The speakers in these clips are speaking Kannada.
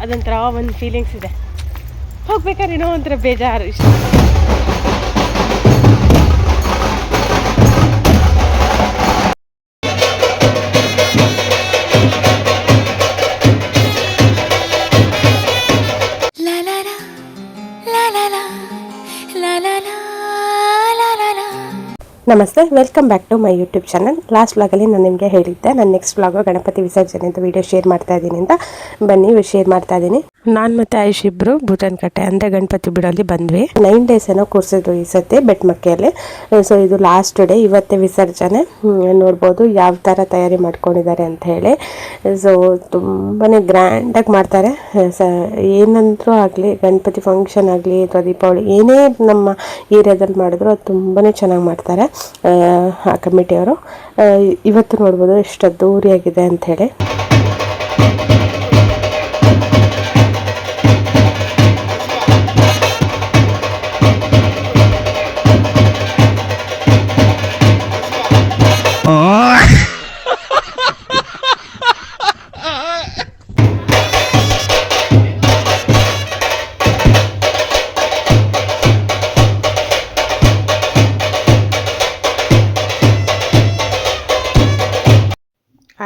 ಅದೊಂಥರ ಒಂದು ಫೀಲಿಂಗ್ಸ್ ಇದೆ. ಹೋಗ್ಬೇಕಾದ್ರೆ ಏನೋ ಒಂಥರ ಬೇಜಾರು ಇಷ್ಟ. ನಮಸ್ತೆ, welcome back to my YouTube channel. Last ವ್ಲಾಗಲ್ಲಿ ನಾನು ನಿಮಗೆ ಹೇಳಿದ್ದೆ ನಾನು ನೆಕ್ಸ್ಟ್ ವ್ಲಾಗು ಗಣಪತಿ ವಿಸರ್ಜನೆ ಅಂತ ವೀಡಿಯೋ ಶೇರ್ ಮಾಡ್ತಾ ಇದ್ದೀನಿ ಅಂತ. ಬನ್ನಿ ಶೇರ್ ಮಾಡ್ತಾ ಇದ್ದೀನಿ. ನಾನು ಮತ್ತು ಆಯುಷ್ ಇಬ್ಬರು ಭೂತನಕಟ್ಟೆ ಅಂದರೆ ಗಣಪತಿ ಬಿಡೋಲ್ಲಿ ಬಂದ್ವಿ. 9 days ಏನೋ ಕೂರಿಸಿದ್ರು ಈ ಸತಿ ಬೆಟ್ಮಕ್ಕೆಯಲ್ಲಿ. ಸೊ ಇದು ಲಾಸ್ಟ್ ಡೇ, ಇವತ್ತೇ ವಿಸರ್ಜನೆ. ನೋಡ್ಬೋದು ಯಾವ ಥರ ತಯಾರಿ ಮಾಡ್ಕೊಂಡಿದ್ದಾರೆ ಅಂತ ಹೇಳಿ. ಸೊ ತುಂಬಾ ಗ್ರ್ಯಾಂಡಾಗಿ ಮಾಡ್ತಾರೆ. ಏನಂದ್ರೂ ಆಗಲಿ, ಗಣಪತಿ ಫಂಕ್ಷನ್ ಆಗಲಿ ಅಥವಾ ದೀಪಾವಳಿ ಏನೇ ನಮ್ಮ ಏರಿಯಾದಲ್ಲಿ ಮಾಡಿದ್ರು ಅದು ತುಂಬಾ ಚೆನ್ನಾಗಿ ಮಾಡ್ತಾರೆ ಆ ಕಮಿಟಿಯವರು. ಇವತ್ತು ನೋಡ್ಬೋದು ಎಷ್ಟು ಅದ್ದೂರಿಯಾಗಿದೆ ಅಂಥೇಳಿ.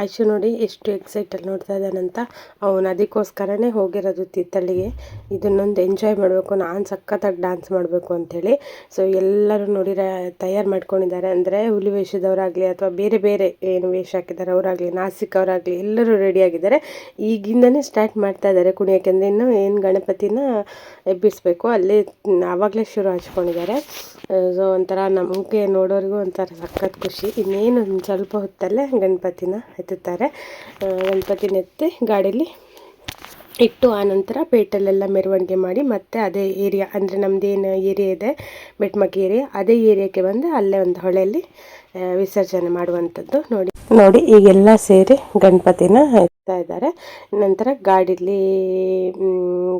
ಆಯ್ತು ನೋಡಿ ಎಷ್ಟು ಎಕ್ಸೈಟಲ್ಲಿ ನೋಡ್ತಾ ಇದ್ದಾನಂತ. ಅವನು ಅದಕ್ಕೋಸ್ಕರನೇ ಹೋಗಿರೋದು ತೀರ್ಥಳ್ಳಿಗೆ. ಇದನ್ನೊಂದು ಎಂಜಾಯ್ ಮಾಡಬೇಕು, ನಾನು ಸಖತ್ತಾಗಿ ಡ್ಯಾನ್ಸ್ ಮಾಡಬೇಕು ಅಂಥೇಳಿ. ಸೊ ಎಲ್ಲರೂ ನೋಡಿ ತಯಾರು ಮಾಡ್ಕೊಂಡಿದ್ದಾರೆ. ಅಂದರೆ ಹುಲಿ ವೇಷದವರಾಗಲಿ ಅಥವಾ ಬೇರೆ ಬೇರೆ ಏನು ವೇಷ ಹಾಕಿದ್ದಾರೆ ಅವರಾಗಲಿ, ನಾಸಿಕ್ ಅವರಾಗಲಿ ಎಲ್ಲರೂ ರೆಡಿಯಾಗಿದ್ದಾರೆ. ಈಗಿಂದನೇ ಸ್ಟಾರ್ಟ್ ಮಾಡ್ತಾ ಇದ್ದಾರೆ ಕುಣಿಯೋಕ್ಕೆ. ಅಂದರೆ ಇನ್ನೂ ಏನು ಗಣಪತಿನ ಎಬ್ಬಿಸಬೇಕು ಅಲ್ಲೇ ಆವಾಗಲೇ ಶುರು ಹಚ್ಕೊಂಡಿದ್ದಾರೆ. ಸೊ ಒಂಥರ ನಮಗೆ ನೋಡೋರಿಗೂ ಒಂಥರ ಸಖತ್ ಖುಷಿ. ಇನ್ನೇನು ಒಂದು ಸ್ವಲ್ಪ ಹೊತ್ತಲ್ಲೇ ಗಣಪತಿನ ಎತ್ತುತ್ತಾರೆ. ಗಣಪತಿನ ಎತ್ತಿ ಗಾಡೀಲಿ ಇಟ್ಟು ಆನಂತರ ಪೇಟೆಲ್ಲೆಲ್ಲ ಮೆರವಣಿಗೆ ಮಾಡಿ ಮತ್ತೆ ಅದೇ ಏರಿಯಾ ಅಂದರೆ ನಮ್ಮದೇನು ಏರಿಯಾ ಇದೆ ಬೆಟ್ಮಕ್ಕಿ ಏರಿಯಾ, ಅದೇ ಏರಿಯಾಕ್ಕೆ ಬಂದು ಅಲ್ಲೇ ಒಂದು ಹೊಳೆಯಲ್ಲಿ ವಿಸರ್ಜನೆ ಮಾಡುವಂಥದ್ದು. ನೋಡಿ ಈಗೆಲ್ಲ ಸೇರಿ ಗಣಪತಿನ ಎತ್ತಾ ಇದ್ದಾರೆ. ನಂತರ ಗಾಡೀಲಿ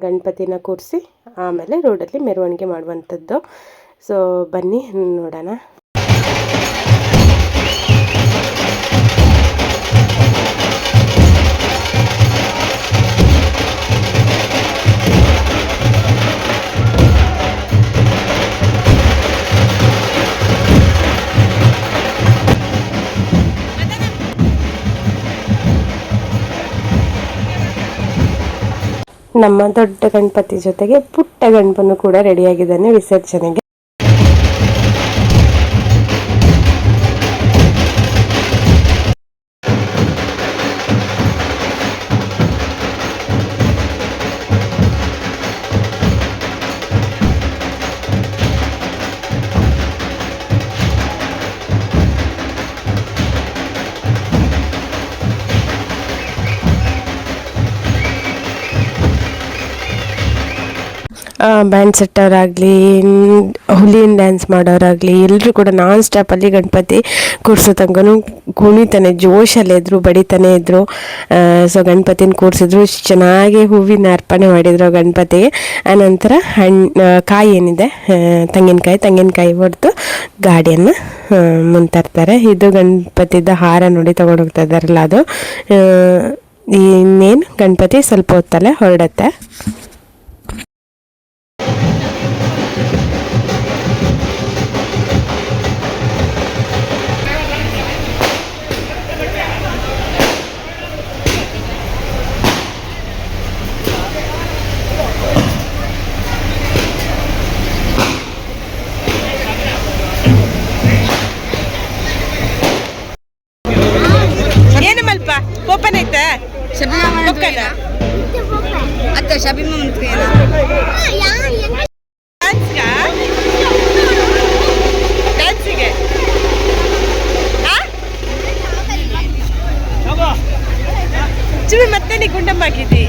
ಗಣಪತಿನ ಕೂರಿಸಿ ಆಮೇಲೆ ರೋಡಲ್ಲಿ ಮೆರವಣಿಗೆ ಮಾಡುವಂಥದ್ದು. ಸೊ ಬನ್ನಿ ನೋಡೋಣ. ನಮ್ಮ ದೊಡ್ಡ ಗಣಪತಿ ಜೊತೆಗೆ ಪುಟ್ಟ ಗಣಪನು ಕೂಡ ರೆಡಿಯಾಗಿದ್ದಾನೆ ವಿಸರ್ಜನೆಗೆ. ಬ್ಯಾಂಡ್ ಸೆಟ್ಟವರಾಗಲಿ, ಹುಲಿನ ಡ್ಯಾನ್ಸ್ ಮಾಡೋರಾಗಲಿ ಎಲ್ಲರೂ ಕೂಡ ನಾನ್ ಸ್ಟಾಪಲ್ಲಿ ಗಣಪತಿ ಕೂರಿಸೋ ತನಕನೂ ಕುಣಿತಾನೆ, ಜೋಶಲ್ಲೇ ಇದ್ದರು, ಬಡಿತಾನೆ ಇದ್ದರು. ಸೊ ಗಣಪತಿನ ಕೂರಿಸಿದ್ರು, ಚೆನ್ನಾಗಿ ಹೂವಿನ ಅರ್ಪಣೆ ಮಾಡಿದರು ಗಣಪತಿಗೆ. ಆನಂತರ ಕಾಯಿ ಏನಿದೆ ತೆಂಗಿನಕಾಯಿ ಹೊಡೆದು ಗಾಡಿಯನ್ನು ಮುಂತರ್ತಾರೆ. ಇದು ಗಣಪತಿದ ಹಾರ ನೋಡಿ ತೊಗೊಂಡೋಗ್ತಾ ಇದ್ದಾರಲ್ಲ ಅದು. ಇನ್ನೇನು ಗಣಪತಿ ಸ್ವಲ್ಪ ಹೊತ್ತಲ್ಲೇ ಹೊರಡುತ್ತೆ. ಓಪನ್ ಐತೆ ಡ್ಯಾನ್ಸಿಗೆ ಚುಮ್ಮಿ ಮತ್ತೆ ನೀ ಗುಂಡಮ್ಮ ಹಾಕಿದ್ದಿ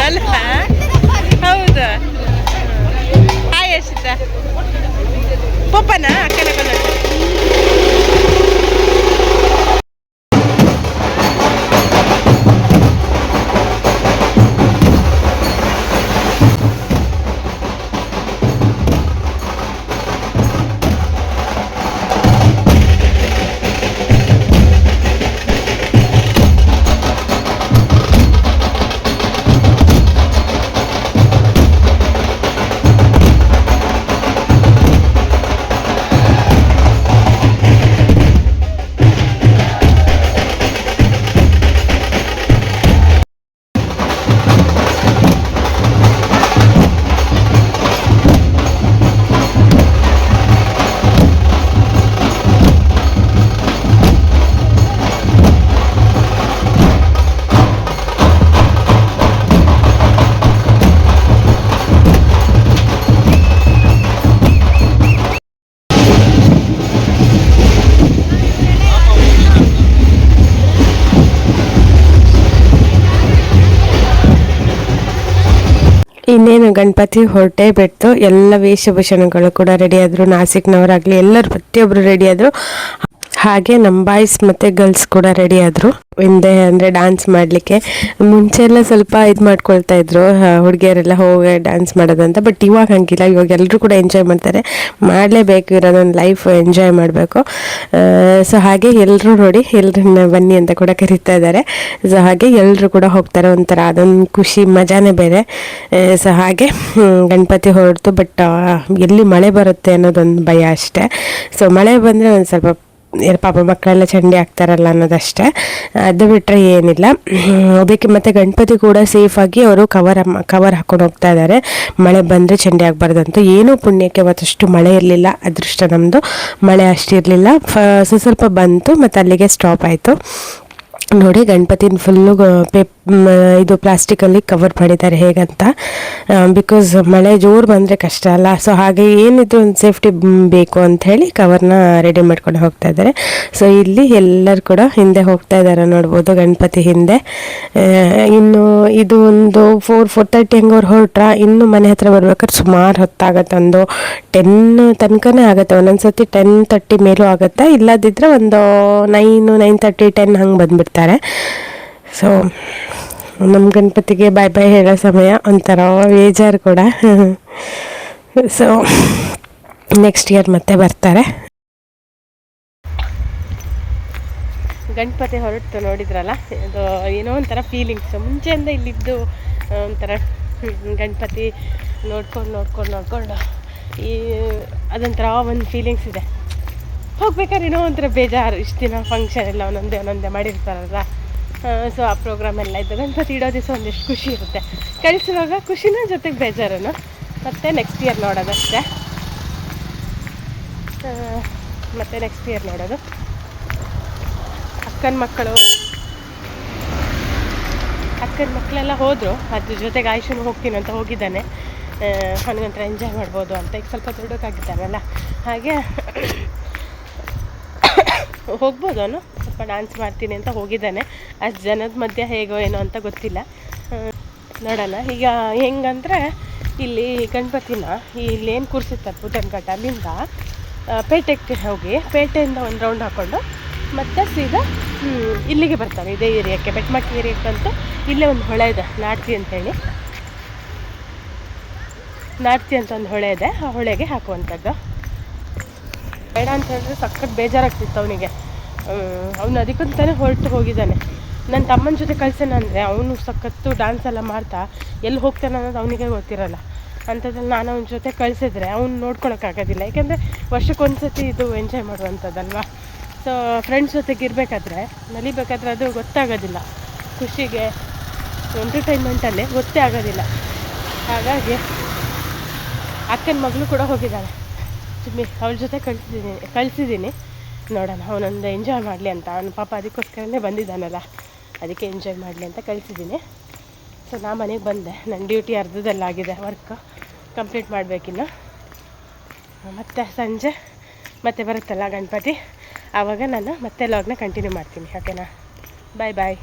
ಅಲ್ಲ? ಹೌದು. ಹಾಯ್ ಅರ್ಷಿತ. ಪೋಪನ ಅಕ್ಕನ ಬಂದ ಇನ್ನೇನು ಗಣಪತಿ ಹೊರಟೇ ಬಿಡ್ತು. ಎಲ್ಲ ವೇಷಭೂಷಣಗಳು ಕೂಡ ರೆಡಿ ಆದರು. ನಾಸಿಕ್ನವರಾಗಲಿ ಎಲ್ಲರೂ ಪ್ರತಿಯೊಬ್ಬರು ರೆಡಿ ಆದರು. ಹಾಗೆ ನಮ್ಮ ಬಾಯ್ಸ್ ಮತ್ತು ಗರ್ಲ್ಸ್ ಕೂಡ ರೆಡಿ ಆದರು ಹಿಂದೆ, ಅಂದರೆ ಡ್ಯಾನ್ಸ್ ಮಾಡಲಿಕ್ಕೆ. ಮುಂಚೆ ಎಲ್ಲ ಸ್ವಲ್ಪ ಇದು ಮಾಡ್ಕೊಳ್ತಾ ಇದ್ರು ಹುಡುಗಿಯರೆಲ್ಲ ಹೋಗಿ ಡ್ಯಾನ್ಸ್ ಮಾಡೋದಂತ. ಬಟ್ ಇವಾಗ ಹಂಗಿಲ್ಲ, ಇವಾಗ ಎಲ್ಲರೂ ಕೂಡ ಎಂಜಾಯ್ ಮಾಡ್ತಾರೆ. ಮಾಡಲೇಬೇಕು, ಇರೋದೊಂದು ಲೈಫ್ ಎಂಜಾಯ್ ಮಾಡಬೇಕು. ಸೊ ಹಾಗೆ ಎಲ್ಲರೂ ನೋಡಿ, ಎಲ್ಲರನ್ನ ಬನ್ನಿ ಅಂತ ಕೂಡ ಕರೀತಾ ಇದ್ದಾರೆ. ಸೊ ಹಾಗೆ ಎಲ್ಲರೂ ಕೂಡ ಹೋಗ್ತಾರೆ. ಒಂಥರ ಅದೊಂದು ಖುಷಿ, ಮಜಾನೇ ಬೇರೆ. ಸೊ ಹಾಗೆ ಗಣಪತಿ ಹೊರಡ್ತು. ಬಟ್ ಎಲ್ಲಿ ಮಳೆ ಬರುತ್ತೆ ಅನ್ನೋದೊಂದು ಭಯ ಅಷ್ಟೇ. ಸೊ ಮಳೆ ಬಂದರೆ ಒಂದು ಸ್ವಲ್ಪ ಪಾಪ ಮಕ್ಕಳೆಲ್ಲ ಚಂಡಿ ಆಗ್ತಾರಲ್ಲ ಅನ್ನೋದಷ್ಟೇ, ಅದು ಬಿಟ್ಟರೆ ಏನಿಲ್ಲ. ಅದಕ್ಕೆ ಮತ್ತು ಗಣಪತಿ ಕೂಡ ಸೇಫಾಗಿ ಅವರು ಕವರ್ ಹಾಕೊಂಡು ಹೋಗ್ತಾ ಇದ್ದಾರೆ, ಮಳೆ ಬಂದರೆ ಚಂಡಿ ಆಗಬಾರ್ದಂತ. ಏನೂ ಪುಣ್ಯಕ್ಕೆ ಅವತ್ತಷ್ಟು ಮಳೆ ಇರಲಿಲ್ಲ, ಅದೃಷ್ಟ ನಮ್ಮದು. ಮಳೆ ಅಷ್ಟಿರಲಿಲ್ಲ, ಸ್ವಲ್ಪ ಬಂತು ಮತ್ತು ಅಲ್ಲಿಗೆ ಸ್ಟಾಪ್ ಆಯಿತು. ನೋಡಿ ಗಣಪತಿನ ಫುಲ್ಲು ಇದು ಪ್ಲಾಸ್ಟಿಕಲ್ಲಿ ಕವರ್ ಮಾಡಿದ್ದಾರೆ ಹೇಗಂತ. ಬಿಕಾಸ್ ಮಳೆ ಜೋರು ಬಂದರೆ ಕಷ್ಟ ಅಲ್ಲ. ಸೊ ಹಾಗೆ ಏನಿದ್ರು ಒಂದು ಸೇಫ್ಟಿ ಬೇಕು ಅಂಥೇಳಿ ಕವರ್ನ ರೆಡಿ ಮಾಡ್ಕೊಂಡು ಹೋಗ್ತಾ ಇದ್ದಾರೆ. ಸೊ ಇಲ್ಲಿ ಎಲ್ಲರೂ ಕೂಡ ಹಿಂದೆ ಹೋಗ್ತಾ ಇದ್ದಾರೆ ನೋಡ್ಬೋದು, ಗಣಪತಿ ಹಿಂದೆ. ಇನ್ನು ಇದು ಒಂದು 4:30 ಹಂಗೆ ಅವ್ರು ಹೊರಟ್ರ. ಇನ್ನು ಮನೆ ಹತ್ರ ಬರ್ಬೇಕಾದ್ರೆ ಸುಮಾರು ಹೊತ್ತಾಗತ್ತೆ, ಒಂದು 10 ತನಕನೇ ಆಗುತ್ತೆ. ಒಂದೊಂದು ಸರ್ತಿ 10:30 ಮೇಲೂ ಆಗುತ್ತೆ, ಇಲ್ಲದಿದ್ದರೆ ಒಂದು 9:30 10 ಹಂಗೆ ಬಂದುಬಿಡ್ತಾರೆ. ಸೊ ನಮ್ಮ ಗಣಪತಿಗೆ ಬಾಯ್ ಬಾಯ್ ಹೇಳೋ ಸಮಯ, ಒಂಥರ ಬೇಜಾರು ಕೂಡ. ಸೊ ನೆಕ್ಸ್ಟ್ ಇಯರ್ ಮತ್ತೆ ಬರ್ತಾರೆ. ಗಣಪತಿ ಹೊರಟು ನೋಡಿದ್ರಲ್ಲ, ಇದು ಏನೋ ಒಂಥರ ಫೀಲಿಂಗ್ಸ್. ಮುಂಚೆಯಿಂದ ಇಲ್ಲಿದ್ದು ಒಂಥರ ಗಣಪತಿ ನೋಡ್ಕೊಂಡು ಈ ಅದೊಂಥರ ಒಂದು ಫೀಲಿಂಗ್ಸ್ ಇದೆ. ಹೋಗ್ಬೇಕಾದ್ರೆ ಏನೋ ಒಂಥರ ಬೇಜಾರು. ಇಷ್ಟು ದಿನ ಫಂಕ್ಷನ್ ಎಲ್ಲ ಒಂದೊಂದೇ ಮಾಡಿರ್ತಾರಲ್ಲ. ಸೊ ಆ ಪ್ರೋಗ್ರಾಮ್ ಎಲ್ಲ ಇದ್ದು ಗಣಪತಿ ಇಡೋ ದಿವಸ ಒಂದಿಷ್ಟು ಖುಷಿ ಇರುತ್ತೆ. ಕಳಿಸುವಾಗ ಖುಷಿನ ಜೊತೆಗೆ ಬೇಜಾರನ್ನು. ಮತ್ತು ನೆಕ್ಸ್ಟ್ ಇಯರ್ ನೋಡೋದಷ್ಟೇ. ಮತ್ತು ನೆಕ್ಸ್ಟ್ ಇಯರ್ ನೋಡೋದು. ಅಕ್ಕನ ಮಕ್ಕಳೆಲ್ಲ ಹೋದರು. ಅದ್ರ ಜೊತೆಗೆ ಆಯುಷನು ಹೋಗ್ತೀನಿ ಅಂತ ಹೋಗಿದ್ದಾನೆ. ಅವನಿಗಂತರ ಎಂಜಾಯ್ ಮಾಡ್ಬೋದು ಅಂತ. ಈಗ ಸ್ವಲ್ಪ ದೊಡ್ಡಕ್ಕಾಗಿದ್ದಾನಲ್ಲ, ಹಾಗೆ ಹೋಗ್ಬೋದು. ಅವನು ಸ್ವಲ್ಪ ಡ್ಯಾನ್ಸ್ ಮಾಡ್ತೀನಿ ಅಂತ ಹೋಗಿದ್ದಾನೆ. ಅಷ್ಟು ಜನದ ಮಧ್ಯೆ ಹೇಗೋ ಏನೋ ಅಂತ ಗೊತ್ತಿಲ್ಲ, ನೋಡೋಣ. ಈಗ ಹೆಂಗಂದರೆ ಇಲ್ಲಿ ಗಣಪತಿನ ಇಲ್ಲೇನು ಕೂರಿಸಿರ್ತಾರೆ ಪೂತನಕಟ್ಟ, ಅಲ್ಲಿಂದ ಪೇಟೆಗೆ ಹೋಗಿ ಪೇಟೆಯಿಂದ ಒಂದು ರೌಂಡ್ ಹಾಕ್ಕೊಂಡು ಮತ್ತೆ ಸೀದಾ ಇಲ್ಲಿಗೆ ಬರ್ತಾರೆ, ಇದೇ ಏರಿಯಾಕ್ಕೆ, ಬೆಟ್ಮಕ್ಕಿ ಏರಿಯಾಕ್ಕಂತೂ. ಇಲ್ಲೇ ಒಂದು ಹೊಳೆ ಇದೆ, ನಾಡ್ತಿ ಅಂತೇಳಿ. ನಾಡ್ತಿ ಅಂತ ಒಂದು ಹೊಳೆ ಇದೆ, ಆ ಹೊಳೆಗೆ ಹಾಕುವಂಥದ್ದು. ಬೇಡ ಅಂತ ಹೇಳಿದ್ರೆ ಸಖತ್ ಬೇಜಾರಾಗ್ತಿತ್ತು ಅವನಿಗೆ. ಅವನು ಅದಕ್ಕಂತಾನೆ ಹೊರಟು ಹೋಗಿದ್ದಾನೆ. ನನ್ನ ತಮ್ಮನ ಜೊತೆ ಕಳ್ಸೋಣ ಅಂದರೆ ಅವನು ಸಖತ್ತು ಡ್ಯಾನ್ಸ್ ಎಲ್ಲ ಮಾಡ್ತಾ ಎಲ್ಲಿ ಹೋಗ್ತಾನೆ ಅನ್ನೋದು ಅವನಿಗೆ ಗೊತ್ತಿರೋಲ್ಲ. ಅಂಥದ್ರಲ್ಲಿ ನಾನು ಅವನ ಜೊತೆ ಕಳಿಸಿದ್ರೆ ಅವ್ನು ನೋಡ್ಕೊಳಕ್ಕಾಗೋದಿಲ್ಲ. ಯಾಕೆಂದರೆ ವರ್ಷಕ್ಕೊಂದ್ಸತಿ ಇದು ಎಂಜಾಯ್ ಮಾಡುವಂಥದ್ದಲ್ವ. ಸೊ ಫ್ರೆಂಡ್ಸ್ ಜೊತೆಗೆ ಇರಬೇಕಾದ್ರೆ, ನಲಿಬೇಕಾದ್ರೆ ಅದು ಗೊತ್ತಾಗೋದಿಲ್ಲ. ಖುಷಿಗೆ ಎಂಟರ್ಟೈನ್ಮೆಂಟಲ್ಲಿ ಗೊತ್ತೇ ಆಗೋದಿಲ್ಲ. ಹಾಗಾಗಿ ಅಕ್ಕನ ಮಗಳು ಕೂಡ ಹೋಗಿದ್ದಾಳೆ, ಅವಳ ಜೊತೆ ಕಳಿಸಿದ್ದೀನಿ. ನೋಡೋಣ, ಅವನೊಂದು ಎಂಜಾಯ್ ಮಾಡಲಿ ಅಂತ. ಅವನ ಪಾಪ ಅದಕ್ಕೋಸ್ಕರನೇ ಬಂದಿದ್ದಾನಲ್ಲ, ಅದಕ್ಕೆ ಎಂಜಾಯ್ ಮಾಡಲಿ ಅಂತ ಕಳಿಸಿದ್ದೀನಿ. ಸೊ ನಾ ಮನೆಗೆ ಬಂದೆ. ನನ್ನ ಡ್ಯೂಟಿ ಅರ್ಧದಲ್ಲಾಗಿದೆ, ವರ್ಕ್ ಕಂಪ್ಲೀಟ್ ಮಾಡಬೇಕಿನ್ನು. ಮತ್ತು ಸಂಜೆ ಮತ್ತೆ ಬರುತ್ತಲ್ಲ ಗಣಪತಿ, ಆವಾಗ ನಾನು ಮತ್ತೆ ಲಾಗ್ನ ಕಂಟಿನ್ಯೂ ಮಾಡ್ತೀನಿ. ಓಕೆನಾ? ಬಾಯ್ ಬಾಯ್.